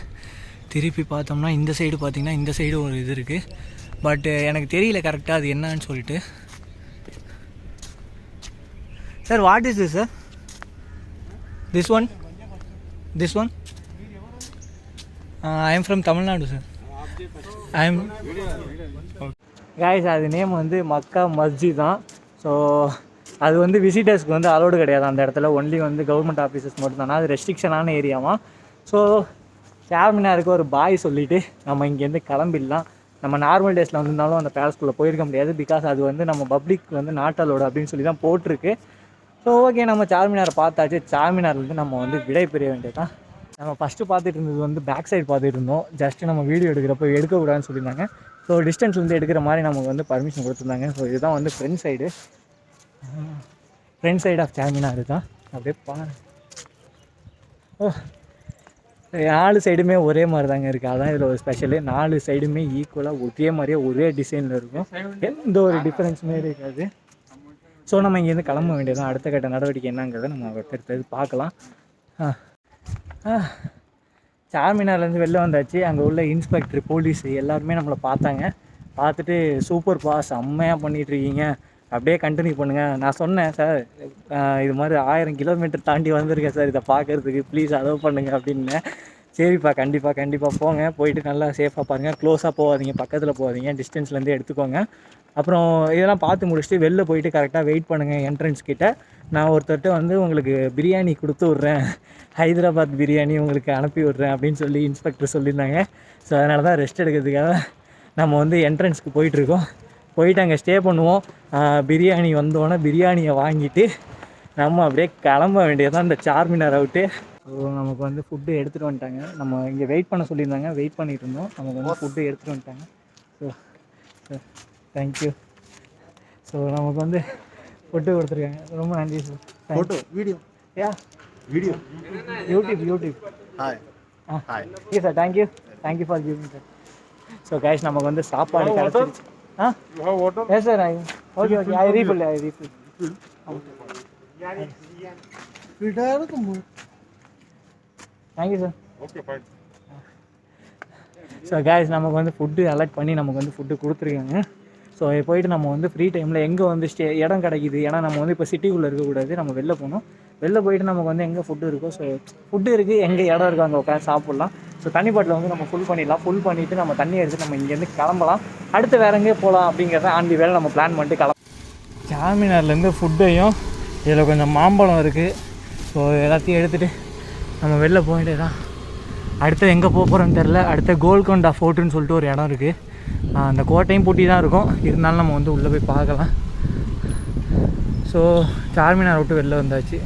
திருப்பி பார்த்தோம்னா இந்த சைடு பார்த்திங்கன்னா இந்த சைடு ஒரு இது இருக்குது. பட் எனக்கு தெரியல கரெக்டாக அது என்னன்னு சொல்லிட்டு. Sir what is this sir? This one I am from Tamil Nadu sir. I am guys, அது நேம் வந்து மக்கா மஸ்ஜித் தான். ஸோ அது வந்து விசிட்டர்ஸ்க்கு வந்து அலோடு கிடையாது அந்த இடத்துல, ஒன்லி வந்து கவர்மெண்ட் ஆஃபீஸர்ஸ் மட்டும் தானே, அது ரெஸ்ட்ரிக்ஷனான ஏரியாவான். ஸோ சார்மினாருக்கு ஒரு பாய் சொல்லிவிட்டு நம்ம இங்கேருந்து கிளம்பிடலாம். நம்ம நார்மல் டேஸில் வந்திருந்தாலும் அந்த பேலஸ்குள்ளே போயிருக்க முடியாது, பிகாஸ் அது வந்து நம்ம பப்ளிக் வந்து நாட் அலோடு அப்படின்னு சொல்லி தான் போட்டிருக்கு. ஸோ ஓகே, நம்ம சார்மினாரை பார்த்தாச்சு. சார்மினார்லேருந்து நம்ம வந்து விடை பெற வேண்டியது தான். நம்ம ஃபஸ்ட்டு பார்த்துட்டு இருந்தது வந்து பேக் சைடு பார்த்துட்டு இருந்தோம். ஜஸ்ட்டு நம்ம வீடியோ எடுக்கிறப்போ எடுக்கக்கூடாதுன்னு சொல்லியிருந்தாங்க. ஸோ டிஸ்டன்ஸ்லேருந்து எடுக்கிற மாதிரி நமக்கு வந்து பர்மிஷன் கொடுத்துருந்தாங்க. ஸோ இதுதான் வந்து ஃப்ரண்ட் சைடு ஆஃப் சார்மினார் தான். அப்படியே ஓ 4 சைடுமே ஒரே மாதிரி தாங்க இருக்குது. அதான் இதில் ஒரு ஸ்பெஷலு. 4 சைடுமே ஈக்குவலாக ஒரே மாதிரியே ஒரே டிசைனில் இருக்கும், எந்த ஒரு டிஃப்ரென்ஸுமே இருக்காது. ஸோ நம்ம இங்கேருந்து கிளம்ப வேண்டியதான். அடுத்த கட்ட நடவடிக்கை என்னங்கிறத நம்ம அடுத்தது பார்க்கலாம். சார்மினார்லேருந்து வெளில வந்தாச்சு. அங்கே உள்ள இன்ஸ்பெக்டர், போலீஸு எல்லாருமே நம்மளை பார்த்தாங்க. பார்த்துட்டு சூப்பர்ப்பா, செம்மையாக பண்ணிகிட்ருக்கீங்க, அப்படியே கண்டினியூ பண்ணுங்கள். நான் சொன்னேன் சார் இது மாதிரி 1000 கிலோமீட்டர் தாண்டி வந்திருக்கேன் சார் இதை பார்க்குறதுக்கு, ப்ளீஸ் அலோவ் பண்ணுங்கள் அப்படின்னேன். சரிப்பா, கண்டிப்பாக போங்க, போயிட்டு நல்லா சேஃபாக பாருங்கள், க்ளோஸாக போகாதீங்க, பக்கத்தில் போகாதீங்க, டிஸ்டன்ஸ்லேருந்தே எடுத்துக்கோங்க. அப்புறம் இதெல்லாம் பார்த்து முடிச்சுட்டு வெளில போயிட்டு கரெக்டாக வெயிட் பண்ணுங்கள் என்ட்ரன்ஸ் கிட்டே. நான் ஒருத்தர்கிட்ட வந்து உங்களுக்கு பிரியாணி கொடுத்து விட்றேன், ஹைதராபாத் பிரியாணி உங்களுக்கு அனுப்பி விட்றேன் அப்படின்னு சொல்லி இன்ஸ்பெக்டர் சொல்லியிருந்தாங்க. ஸோ அதனால தான் ரெஸ்ட் எடுக்கிறதுக்காக நம்ம வந்து என்ட்ரன்ஸ்க்கு போயிட்டுருக்கோம். போயிட்டு அங்கே ஸ்டே பண்ணுவோம். பிரியாணி வந்தோடனே பிரியாணியை வாங்கிட்டு நம்ம அப்படியே கிளம்ப வேண்டியதான் இந்த சார்மினார் அவுட்டு. ஸோ நமக்கு வந்து ஃபுட்டு எடுத்துகிட்டு வந்துட்டாங்க. நம்ம இங்கே வெயிட் பண்ண சொல்லியிருந்தாங்க, வெயிட் பண்ணிகிட்டு இருந்தோம். நமக்கு வந்து ஃபுட்டு எடுத்துகிட்டு வந்துட்டாங்க. So thank you. ஸோ நமக்கு வந்து ஃபுட்டு கொடுத்துருக்காங்க, ரொம்ப நன்றி sir. Photo video video YouTube hi okay sir, thank you for giving sir. So guys நமக்கு வந்து சாப்பாடு கிடச்சிருச்சு. Yes sir, okay I refill thank you sir. Okay fine. So guys நமக்கு வந்து ஃபுட்டு அலர்ட் பண்ணி நமக்கு வந்து ஃபுட்டு கொடுத்துருக்காங்க. ஸோ போயிட்டு நம்ம வந்து ஃப்ரீ டைமில் எங்கே வந்து இடம் கிடைக்கிது, ஏன்னா நம்ம வந்து இப்போ சிட்டிக்குள்ளே இருக்கக்கூடாது, நம்ம வெளில போகணும். வெளில போயிட்டு நமக்கு வந்து எங்கே ஃபுட்டு இருக்கோ, ஸோ ஃபுட்டு இருக்குது, எங்கே இடம் இருக்கோ அங்கே உட்காந்து சாப்பிட்லாம். ஸோ தண்ணி பாட்டில் வந்து நம்ம ஃபுல் பண்ணிவிட்டு நம்ம தண்ணி எடுத்து நம்ம இங்கேருந்து கிளம்பலாம். அடுத்து வேறு எங்கேயே போகலாம் அப்படிங்கிறத ஆண்டி வேலை நம்ம பிளான் பண்ணிட்டு சார்மினார்லேருந்து ஃபுட்டையும் இதில் கொஞ்சம் மாம்பழம் இருக்குது. ஸோ எல்லாத்தையும் எடுத்துகிட்டு நம்ம வெளில போயிட்டு தான் அடுத்து எங்கே போக போகிறோன்னு தெரில. அடுத்த கோல்கொண்டா ஃபோர்ட்டுன்னு சொல்லிட்டு ஒரு இடம் இருக்குது. அந்த கோட்டையும் பூட்டி தான் இருக்கும், இருந்தாலும் நம்ம வந்து உள்ளே போய் பார்க்கலாம். ஸோ சார்மினார் விட்டு வெளில வந்தாச்சு.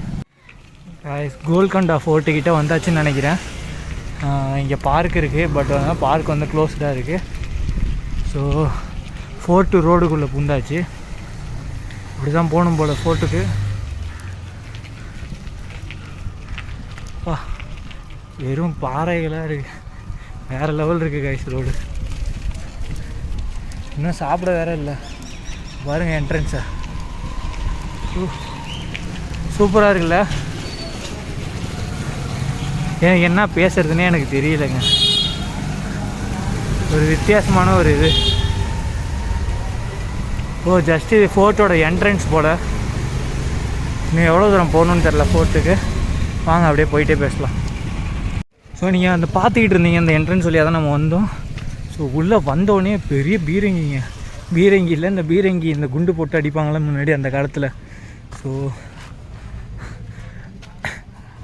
கோல்கொண்டா ஃபோர்ட்டுக்கிட்ட வந்தாச்சுன்னு நினைக்கிறேன். இங்கே பார்க் இருக்குது, பட் பார்க் வந்து க்ளோஸ்டாக இருக்குது. ஸோ ஃபோர்ட்டு ரோடுக்குள்ளே பூந்தாச்சு. இப்படி தான் போகணும் போல் ஃபோர்ட்டுக்கு. வெறும் பாறைகளாக இருக்குது. வேறு லெவல் இருக்குது கைஸ் ரோடு. இன்னும் சாப்பிட வேற இல்லை. பாருங்கள் என்ட்ரன்ஸை, சூப்பராக இருக்குல்ல. எனக்கு என்ன பேசுறதுன்னே எனக்கு தெரியலைங்க. ஒரு வித்தியாசமான ஒரு இது. ஜஸ்ட் இது ஃபோர்ட்டோட என்ட்ரன்ஸ் போல். இன்னும் எவ்வளோ தூரம் போகணுன்னு தெரில ஃபோர்ட்டுக்கு. வாங்க அப்படியே போயிட்டே பேசலாம். ஸோ நீங்கள் அந்த பார்த்துக்கிட்டு இருந்தீங்க அந்த என்ட்ரன்ஸ் வழியாக தான் நம்ம வந்தோம். ஸோ உள்ளே வந்தோடனே பெரிய பீரங்கிங்க. பீரங்கி இல்லை, இந்த பீரங்கி இந்த குண்டு போட்டு அடிப்பாங்களே முன்னாடி அந்த காலத்தில். ஸோ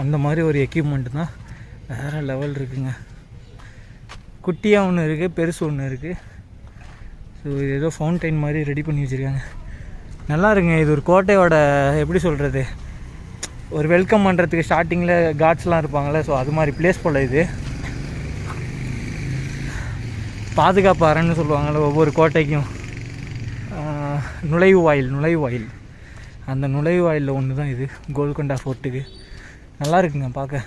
அந்த மாதிரி ஒரு எக்யூப்மெண்ட்டு தான். வேறு லெவல் இருக்குங்க. குட்டியாக ஒன்று இருக்குது, பெருசு ஒன்று இருக்குது. ஸோ இது ஏதோ ஃபவுண்டைன் மாதிரி ரெடி பண்ணி வச்சுருக்காங்க. நல்லா இருக்குங்க. இது ஒரு கோட்டையோட எப்படி சொல்கிறது, ஒரு வெல்கம் பண்ணுறதுக்கு ஸ்டார்டிங்கில் காட்ஸ்லாம் இருப்பாங்களே, ஸோ அது மாதிரி பிளேஸ் போல் இது. பாதுகாப்பு அரண் சொல்லுவாங்கள்ல ஒவ்வொரு கோட்டைக்கும். நுழைவு வாயில் அந்த நுழைவு வாயிலில் ஒன்று தான் இது கோல்கொண்டா ஃபோர்ட்டுக்கு. நல்லா இருக்குங்க பார்க்க.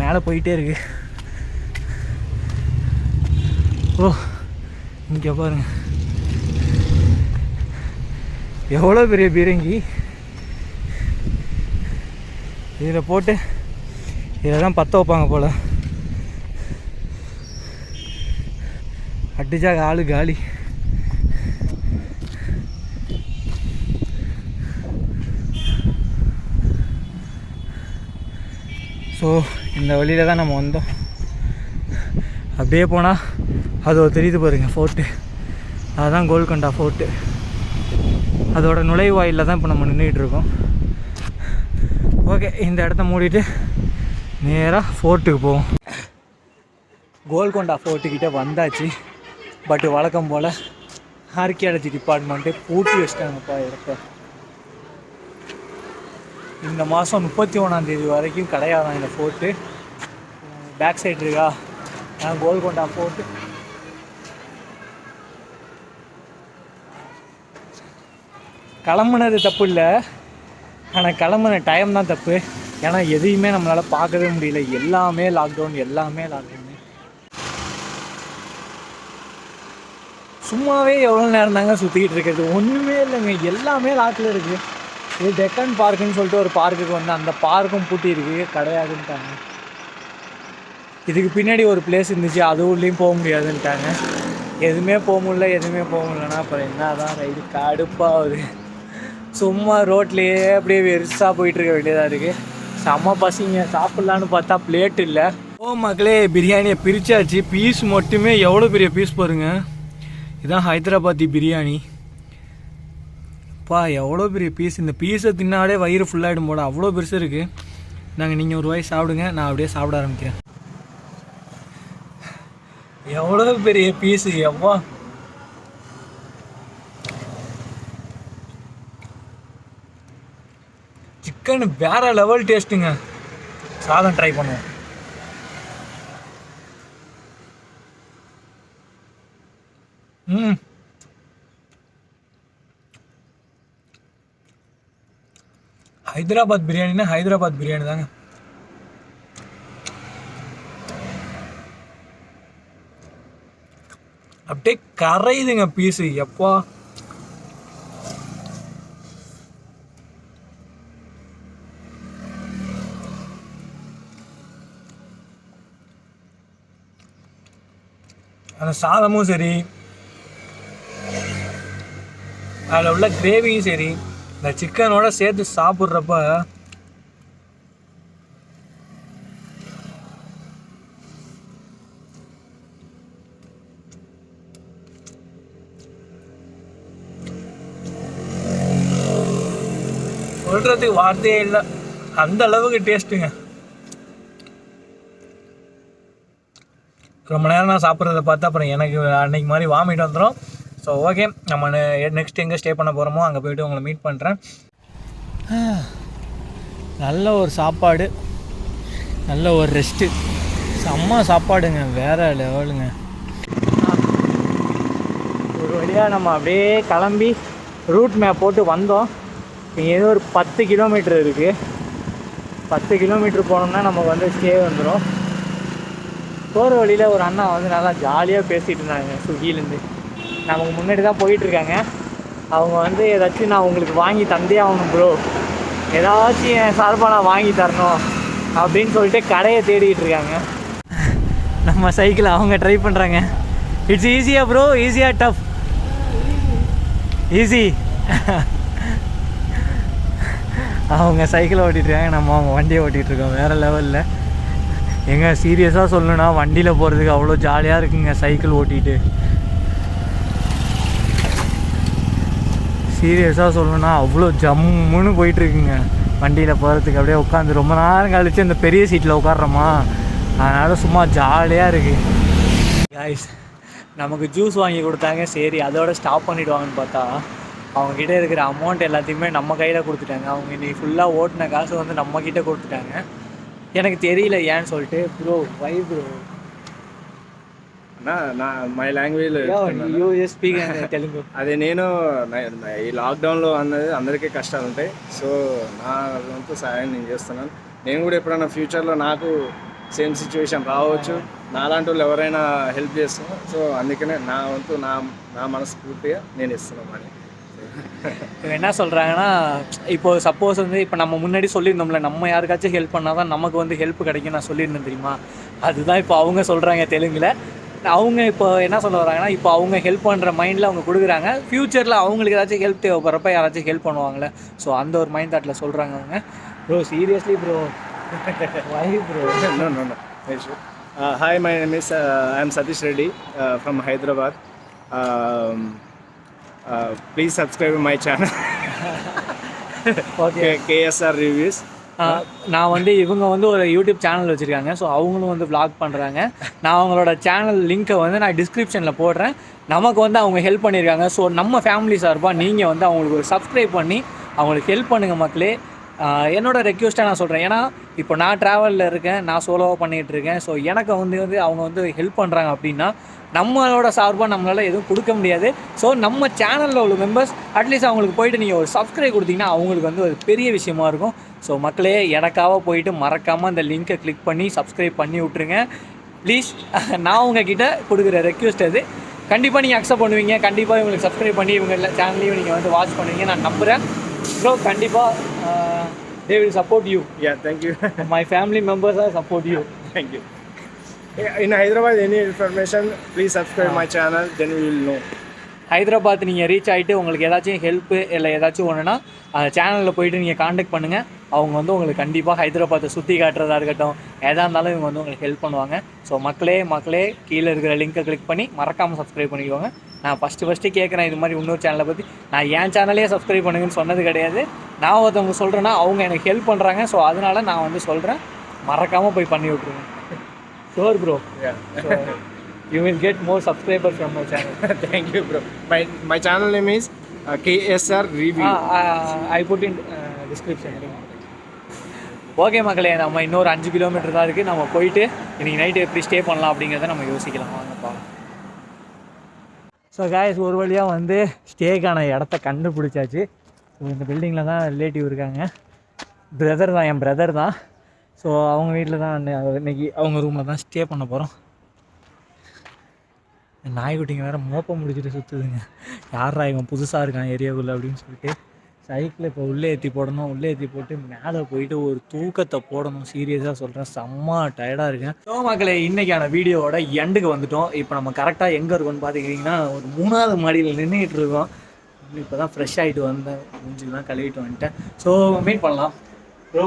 மேலே போயிட்டே இருக்கு. இங்கே பாருங்க எவ்வளோ பெரிய பீரங்கி. இதில் போட்டு இதில் தான் பற்ற வைப்பாங்க போல். அடிச்சா ஆளு காலி. ஸோ இந்த வழியில் தான் நம்ம வந்தோம். அப்படியே போனால் அது தெரியுது பாருங்கள் ஃபோர்ட்டு. அதுதான் கோல்கொண்டா ஃபோர்ட்டு. அதோட நுழைவாயிலில் தான் இப்போ நம்ம நின்றுக்கிட்டுருக்கோம். ஓகே, இந்த இடத்த மூடிட்டு நேராக ஃபோர்ட்டுக்கு போவோம். கோல்கொண்டா ஃபோர்ட்டுக்கிட்ட வந்தாச்சு. பட் வழக்கம் போல் ஆர்கியாலஜி டிபார்ட்மெண்ட்டு பூட்டி வச்சிட்டாங்கப்பா இடத்த. இந்த மாதம் 31ஆம் வரைக்கும் கிடையாதான் இந்த ஃபோர்ட்டு. பேக் சைடு இருக்கா கோல்கொண்டா ஃபோர்ட்டு. கிளம்புனது தப்பு இல்லை, ஆனால் கிளம்புன டைம் தான் தப்பு. ஏன்னா எதையுமே நம்மளால் பார்க்கவே முடியல. எல்லாமே லாக்டவுன். சும்மாவே எவ்வளோ நேரம் தாங்க சுற்றிக்கிட்டு இருக்கிறது. ஒன்றுமே இல்லைங்க, எல்லாமே லாக்கில் இருக்குது. இது டெக்கன் பார்க்குன்னு சொல்லிட்டு ஒரு பார்க்குக்கு வந்து அந்த பார்க்கும் பூட்டி இருக்குது, கிடையாதுன்ட்டாங்க. இதுக்கு பின்னாடி ஒரு பிளேஸ் இருந்துச்சு, அது உள்ளேயும் போக முடியாதுன்ட்டாங்க. எதுவுமே போக முடியலன்னா அப்புறம் என்ன தான் ரைடு கடுப்பாகுது. சும்மா ரோட்லேயே அப்படியே வெறுசாக போயிட்டுருக்க வேண்டியதாக இருக்குது. செம்ம பசிங்க. சாப்பிட்லான்னு பார்த்தா பிளேட் இல்லை. மக்களே, பிரியாணியை பிரித்தாச்சு. பீஸ் மட்டுமே எவ்வளோ பெரிய பீஸ் பாருங்க. இதுதான் ஹைதராபாத்தி பிரியாணி. எவ்வளோ பெரிய பீஸ். இந்த பீஸை தின்னாலே வயிறு ஃபுல்லாகிடும் போல, அவ்வளோ பெருசு இருக்குது. நீங்கள் ஒரு வாய் சாப்பிடுங்க, நான் அப்படியே சாப்பிட ஆரம்பிக்கிறேன். எவ்வளோ பெரிய பீஸு. எவ்வளோ சிக்கன் வேற லெவல் டேஸ்ட்டுங்க. சாதம் ட்ரை பண்ணுவோம். ஹைதராபாத் பிரியாணின்னா ஹைதராபாத் பிரியாணி தாங்க. அப்படியே கரையுதுங்க பீஸு. எப்பா அந்த சாதமும் சரி, அதில் உள்ள கிரேவியும் சரி, இந்த சிக்கனோட சேர்த்து சாப்பிட்றப்ப சொல்கிறதுக்கு வார்த்தையே இல்லை. அந்த அளவுக்கு டேஸ்ட்டுங்க. ரொம்ப நேரம் நான் சாப்பிட்றத பார்த்தா அப்புறம் எனக்கு அன்றைக்கி மாதிரி வாமிட் வந்துடும். ஸோ ஓகே, நம்ம நெக்ஸ்ட் எங்கே ஸ்டே பண்ண போகிறோமோ அங்கே போய்ட்டு உங்களை மீட் பண்ணுறேன். நல்ல ஒரு சாப்பாடு, நல்ல ஒரு ரெஸ்ட்டு, செம்ம சாப்பாடுங்க, வேறு லெவலுங்க. ஒரு வழியாக நம்ம அப்படியே கிளம்பி ரூட் மேப் போட்டு வந்தோம். ஏதோ ஒரு 10 கிலோமீட்டர் இருக்குது. 10 கிலோமீட்டர் போனோம்னா நமக்கு வந்து ஸ்டே வந்துடும். போகிற வழியில் ஒரு அண்ணா வந்து நல்லா ஜாலியாக பேசிகிட்டு இருந்தாங்க ஸ்விக்கிலேருந்து. நமக்கு முன்னாடி தான் போயிட்டுருக்காங்க. அவங்க வந்து ஏதாச்சும் நான் உங்களுக்கு வாங்கி தந்தே ஆகணும் ப்ரோ, ஏதாச்சும் என் சார்பாக நான் வாங்கி தரணும் அப்படின்னு சொல்லிட்டு கடையை தேடிட்டு இருக்காங்க. நம்ம சைக்கிளை அவங்க ட்ரை பண்ணுறாங்க. இட்ஸ் ஈஸியா ப்ரோ, ஈஸியா டஃப்? ஈஸி. அவங்க சைக்கிளை ஓட்டிகிட்ருக்காங்க, நம்ம அவங்க வண்டியை ஓட்டிகிட்ருக்கோம். வேறு லெவலில். எங்க சீரியஸாக சொல்லணுன்னா வண்டியில் போகிறதுக்கு அவ்வளோ ஜாலியாக இருக்குங்க சைக்கிள் ஓட்டிகிட்டு. சீரியஸாக சொல்லணுன்னா அவ்வளோ ஜம்முன்னு போயிட்டுருக்குங்க வண்டியில் போகிறதுக்கு. அப்படியே உட்காந்து ரொம்ப நேரம் கழித்து இந்த பெரிய சீட்டில் உட்காடுறோமா, அதனால் சும்மா ஜாலியாக இருக்குது. காய்ஸ், நமக்கு ஜூஸ் வாங்கி கொடுத்தாங்க. சரி அதோட ஸ்டாப் பண்ணிவிடுவாங்கன்னு பார்த்தா அவங்கக்கிட்ட இருக்கிற அமௌண்ட் எல்லாத்தையுமே நம்ம கையில் கொடுத்துட்டாங்க. அவங்க இன்றைக்கி ஃபுல்லாக ஓட்டின காசு வந்து நம்மக்கிட்ட கொடுத்துட்டாங்க. எனக்கு தெரியல ஏன்னு சொல்லிட்டு. Bro why bro? నా మై లాంగ్వేజ్ తెలుగు. అదే నేను ఈ లాక్డౌన్లో అన్నది అందరికీ కష్టాలు ఉంటాయి. సో నా వంతు సహాయం నేను చేస్తున్నాను. నేను కూడా ఎప్పుడైనా ఫ్యూచర్లో నాకు సేమ్ సిచ్యువేషన్ రావచ్చు, నాలాంటి వాళ్ళు ఎవరైనా హెల్ప్ చేస్తున్నాను. సో అందుకనే నా వంతు నా మనస్ఫూర్తిగా నేను ఇస్తున్నాను అని. இவங்க என்ன சொல்கிறாங்கன்னா, இப்போது சப்போஸ் வந்து இப்போ நம்ம முன்னாடி சொல்லியிருந்தோம்ல, நம்ம யாருக்காச்சும் ஹெல்ப் பண்ணால் தான் நமக்கு வந்து ஹெல்ப் கிடைக்கும் நான் சொல்லியிருந்தேன் தெரியுமா? அதுதான் இப்போ அவங்க சொல்கிறாங்க தெலுங்கில். அவங்க இப்போ என்ன சொல்ல வராங்கன்னா, இப்போ அவங்க ஹெல்ப் பண்ணுற மைண்டில் அவங்க கொடுக்குறாங்க. ஃப்யூச்சரில் அவங்களுக்கு ஏதாச்சும் ஹெல்ப் தேவைப்படுறப்ப யாராச்சும் ஹெல்ப் பண்ணுவாங்களே, ஸோ அந்த ஒரு மைண்ட் தாட்டில் சொல்கிறாங்க அவங்க. Bro seriously bro, why bro? No. Hi, my name is I am Satish Reddy from Hyderabad. Please subscribe my channel. Okay. KSR Reviews. நான் வந்து இவங்க வந்து ஒரு யூடியூப் சேனல் வச்சுருக்காங்க. ஸோ அவங்களும் வந்து வ்ளாக் பண்ணுறாங்க. நான் அவங்களோட சேனல் லிங்க்கை வந்து நான் டிஸ்கிரிப்ஷனில் போடுறேன். நமக்கு வந்து அவங்க ஹெல்ப் பண்ணியிருக்காங்க. ஸோ நம்ம ஃபேமிலி சார்பாக நீங்கள் வந்து அவங்களுக்கு ஒரு சப்ஸ்கிரைப் பண்ணி அவங்களுக்கு ஹெல்ப் பண்ணுங்கள் மக்களே. என்னோட ரெக்வெஸ்ட்டாக நான் சொல்கிறேன். ஏன்னா இப்போ நான் ட்ராவலில் இருக்கேன், நான் சோலோவாக பண்ணிகிட்டு இருக்கேன். ஸோ எனக்கு வந்து அவங்க வந்து ஹெல்ப் பண்ணுறாங்க அப்படின்னா நம்மளோட சார்பாக நம்மளால் எதுவும் கொடுக்க முடியாது. ஸோ நம்ம சேனலில் உள்ள மெம்பர்ஸ் அட்லீஸ்ட் அவங்களுக்கு போய்ட்டு நீங்கள் ஒரு சப்ஸ்கிரைப் கொடுத்தீங்கன்னா அவங்களுக்கு வந்து ஒரு பெரிய விஷயமா இருக்கும். ஸோ மக்களே, எனக்காக போயிட்டு மறக்காமல் அந்த லிங்க்கை கிளிக் பண்ணி சப்ஸ்கிரைப் பண்ணி விட்ருங்க ப்ளீஸ். நான் உங்ககிட்ட கொடுக்குற ரெக்வெஸ்ட் அது. கண்டிப்பாக நீங்கள் அக்செப்ட் பண்ணுவீங்க. கண்டிப்பாக இவங்களுக்கு சப்ஸ்கிரைப் பண்ணி இவங்க எல்லா சேனல்லையும் நீங்கள் வந்து வாட்ச் பண்ணுவீங்க நான் நம்புகிறேன். ப்ரோ கண்டிப்பாக they will support you. Yeah, thank you. My family members are support you. Thank you. In Hyderabad, any information, please subscribe my channel, then we will know. Hyderabad நீங்கள் ரீச் ஆகிட்டு உங்களுக்கு ஏதாச்சும் ஹெல்ப்பு இல்லை ஏதாச்சும் ஒன்றுனா அந்த சேனலில் போய்ட்டு நீங்கள் காண்டாக்ட் பண்ணுங்கள். அவங்க வந்து உங்களுக்கு கண்டிப்பாக ஹைதராபாத்தை சுற்றி காட்டுறதா இருக்கட்டும், எதாக இருந்தாலும் இவங்க வந்து உங்களுக்கு ஹெல்ப் பண்ணுவாங்க. ஸோ மக்களே கீழே இருக்கிற லிங்க்கை கிளிக் பண்ணி மறக்காமல் சப்ஸ்கிரைப் பண்ணிக்கோங்க. நான் ஃபஸ்ட்டு கேட்குறேன் இது மாதிரி இன்னொரு சேனலை பற்றி. நான் என் சேனலே சப்ஸ்கிரைப் பண்ணுங்கன்னு சொன்னது கிடையாது. நான் ஒருத்தவங்க சொல்கிறேன்னா அவங்க எனக்கு ஹெல்ப் பண்ணுறாங்க. ஸோ அதனால நான் வந்து சொல்கிறேன், மறக்காமல் போய் பண்ணி விட்ருங்க. Sure bro. You will get more subscribers from my channel. Thank you, bro. My channel name is KSR Review. I put in description. Okay மக்களே, நம்ம இன்னொரு 5 கிலோமீட்டர் தான் இருக்குது. நம்ம போயிட்டு இன்றைக்கி நைட்டு எப்படி ஸ்டே பண்ணலாம் அப்படிங்கிறத நம்ம யோசிக்கலாம். வாங்கப்பா. ஸோ காய்ஸ், ஒரு வழியாக வந்து ஸ்டேக்கான இடத்த கண்டுபிடிச்சாச்சு. ஸோ இந்த பில்டிங்கில் தான் ரிலேட்டிவ் இருக்காங்க. பிரதர் தான், என் பிரதர் தான். ஸோ அவங்க வீட்டில் தான் இன்றைக்கி அவங்க ரூமில் தான் ஸ்டே பண்ண போகிறோம். நாய்க்குட்டிங்க வேறு மோப்பம் முடிச்சுட்டு சுற்றுதுங்க. யாரா இவன் புதுசாக இருக்கான் ஏரியாவுக்குள்ளே அப்படின்னு சொல்லிட்டு சைக்கிளை இப்போ உள்ளே ஏற்றி போடணும். உள்ளே ஏற்றி போட்டு மேலே போயிட்டு ஒரு தூக்கத்தை போடணும். சீரியஸாக சொல்கிறேன், செம்ம டயர்டாக இருக்கேன். ஸோ மக்களே, இன்றைக்கான வீடியோவோட எண்டுக்கு வந்துவிட்டோம். இப்போ நம்ம கரெக்டாக எங்கே இருக்கோம்னு பார்த்துக்கிட்டிங்கன்னா ஒரு 3வது மாடியில் நின்றுட்டு இருக்கோம். இப்போ தான் ஃப்ரெஷ் ஆகிட்டு வந்தேன், மூஞ்சிலாம் கழுவிட்டு வந்துட்டேன். ஸோ மீட் பண்ணலாம். ப்ரோ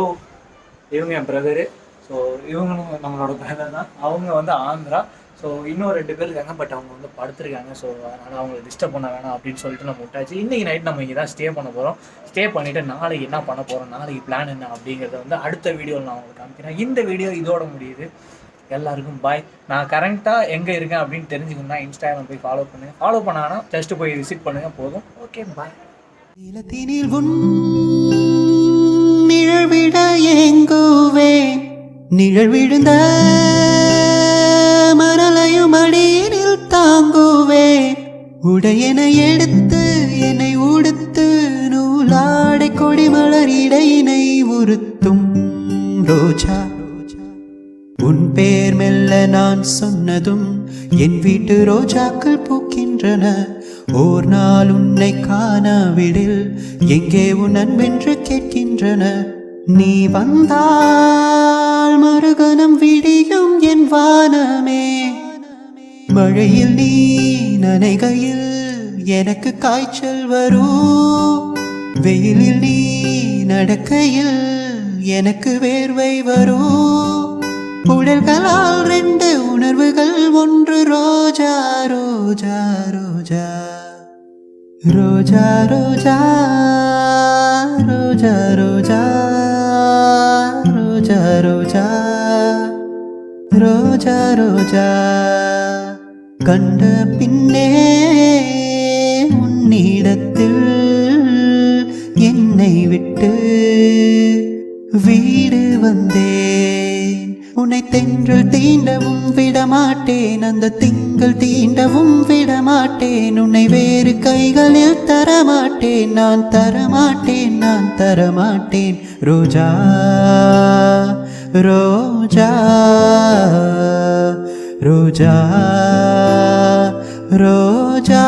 இவங்க என் பிரதரு. ஸோ இவங்களும் நம்மளோட பிரதர் தான். அவங்க வந்து ஆந்திரா. ஸோ இன்னும் 2 பேர் இருக்காங்க, பட் அவங்க வந்து படுத்துருக்காங்க. ஸோ அதனால் அவங்களை டிஸ்டர்ப் பண்ண வேணாம் அப்படின்னு சொல்லிட்டு நம்ம விட்டாச்சு. இன்றைக்கி நைட் நம்ம இங்கே தான் ஸ்டே பண்ண போகிறோம். ஸ்டே பண்ணிவிட்டு நாளைக்கு என்ன பண்ண போகிறோம், நாளைக்கு பிளான் என்ன அப்படிங்கிறத வந்து அடுத்த வீடியோவில் நான் உங்களுக்கு காமிக்கிறேன். இந்த வீடியோ இதோட முடியுது. எல்லாருக்கும் பாய். நான் கரெக்டாக எங்கே இருக்கேன் அப்படின்னு தெரிஞ்சுக்கணும்னா இன்ஸ்டாகிராம் போய் ஃபாலோ பண்ணுங்கள். ஃபாலோ பண்ணாங்கன்னா ஜஸ்ட்டு போய் விசிட் பண்ணுங்கள், போதும். ஓகே, பாய். நிழல்விட எங்குவே நிழல் விழுந்த மணலையும் அடியினில் தாங்குவே உடையனை எடுத்து என்னை உடுத்து நூலாடை கொடி மலர் இடையினை உறுத்தும் ரோஜா. உன் பேர் மெல்ல நான் சொன்னதும் என் வீட்டு ரோஜாக்கள் பூக்கின்றன. ஓர் நாள் உன்னை காணாவிடில் எங்கே உன் அன்பென்று கேட்கின்றன. நீ வந்தால் மறுகணம் விடியும் என் வானமே. மழையில் நீ நனைகையில் எனக்கு காய்ச்சல் வரும். வெயிலில் நீ நடக்கையில் எனக்கு வேர்வை வரும். உடல்களால் ரெண்டு உணர்வுகள் ஒன்று ரோஜா ரோஜா ரோஜா ரோஜா ரோஜா ரோஜா ரோஜா ரோஜா ரோஜா ரோஜா ரோஜா. கண்ட பின்னே உன்னிடத்தில் என்னை விட்டு வீடு வந்தேன். உன்னை தென்றல் தீண்டவும் விடமாட்டேன், அந்த திங்கள் தீண்டவும் விடமாட்டேன். உன்னை வேறு கைகளில் தரமாட்டேன், நான் தரமாட்டேன், நான் தரமாட்டேன். ரோஜா ரோஜா ரோஜா ரோஜா.